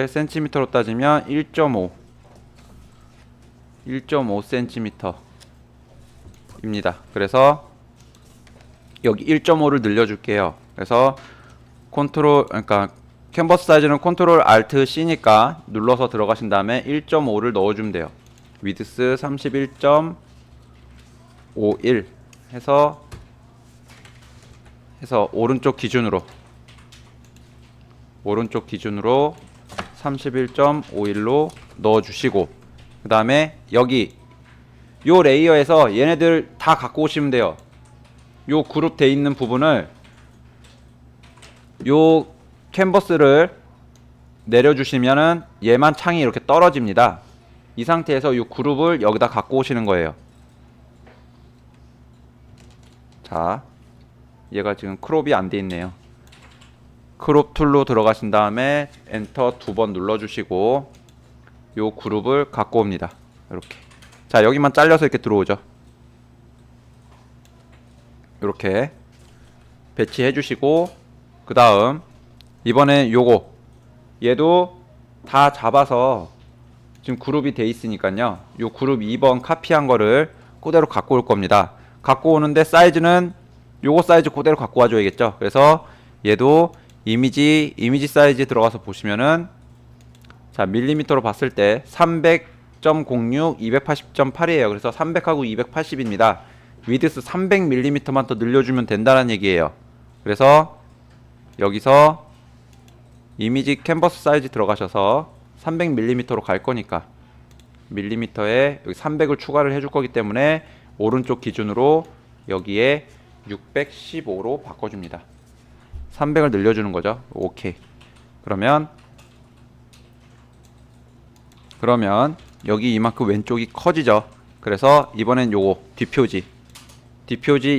센티미터로 따지면 1.5cm입니다. 그래서 여기 1.5를 늘려줄게요. 그래서 그러니까 캔버스 사이즈는 컨트롤 알트 C니까 눌러서 들어가신 다음에 1.5를 넣어주면 돼요. 위드스 31.51 해서 오른쪽 기준으로 31.51로 넣어주시고, 그 다음에 여기 요 레이어에서 얘네들 다 갖고 오시면 돼요. 요 그룹 돼 있는 부분을, 요 캔버스를 내려주시면은 얘만 창이 이렇게 떨어집니다. 이 상태에서 요 그룹을 여기다 갖고 오시는 거예요. 자, 얘가 지금 크롭이 안 돼 있네요. 크롭 툴로 들어가신 다음에 엔터 2번 눌러주시고 요 그룹을 갖고 옵니다. 이렇게. 자, 여기만 잘려서 이렇게 들어오죠. 이렇게 배치해 주시고, 그 다음 이번엔 요거, 얘도 다 잡아서 지금 그룹이 돼 있으니까요, 요 그룹 2번 카피한 거를 그대로 갖고 올 겁니다. 갖고 오는데 사이즈는 요거 사이즈 그대로 갖고 와줘야겠죠. 그래서 얘도 이미지 사이즈 들어가서 보시면은, 자, 밀리미터로 봤을 때 300.06, 280.8이에요. 그래서 300하고 280입니다. 위드스 300mm만 더 늘려주면 된다는 얘기예요. 그래서 여기서 이미지 캔버스 사이즈 들어가셔서 300mm로 갈 거니까 밀리미터에 여기 300을 추가를 해줄 거기 때문에 오른쪽 기준으로 여기에 615로 바꿔줍니다. 300을 늘려주는 거죠. 오케이. 그러면 여기 이만큼 왼쪽이 커지죠. 그래서 이번엔 요거 뒷표지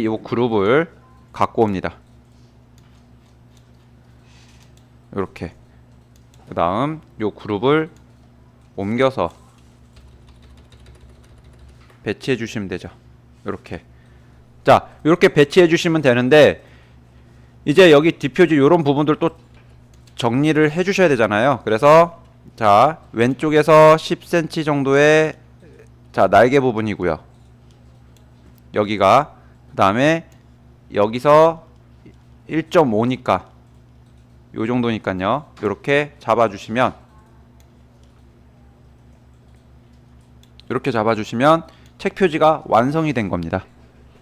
요 그룹을 갖고 옵니다. 요렇게. 그 다음 요 그룹을 옮겨서 배치해 주시면 되죠. 요렇게. 자, 요렇게 배치해 주시면 되는데, 이제 여기 뒷표지 요런 부분들 또 정리를 해 주셔야 되잖아요. 그래서 자, 왼쪽에서 10cm 정도의 자, 날개 부분이고요. 여기가 그 다음에 여기서 1.5니까 요 정도니까요. 이렇게 잡아주시면 책 표지가 완성이 된 겁니다.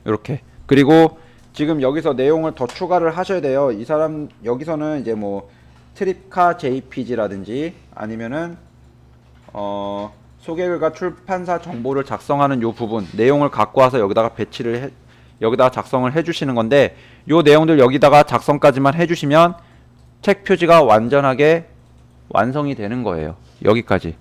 이렇게. 그리고 지금 여기서 내용을 더 추가를 하셔야 돼요. 이 사람 여기서는 이제 뭐 트립카 JPG라든지 아니면은 소개글과 출판사 정보를 작성하는 요 부분 내용을 갖고 와서 여기다가 여기다가 작성을 해 주시는 건데, 요 내용들 여기다가 작성까지만 해 주시면 책 표지가 완전하게 완성이 되는 거예요. 여기까지.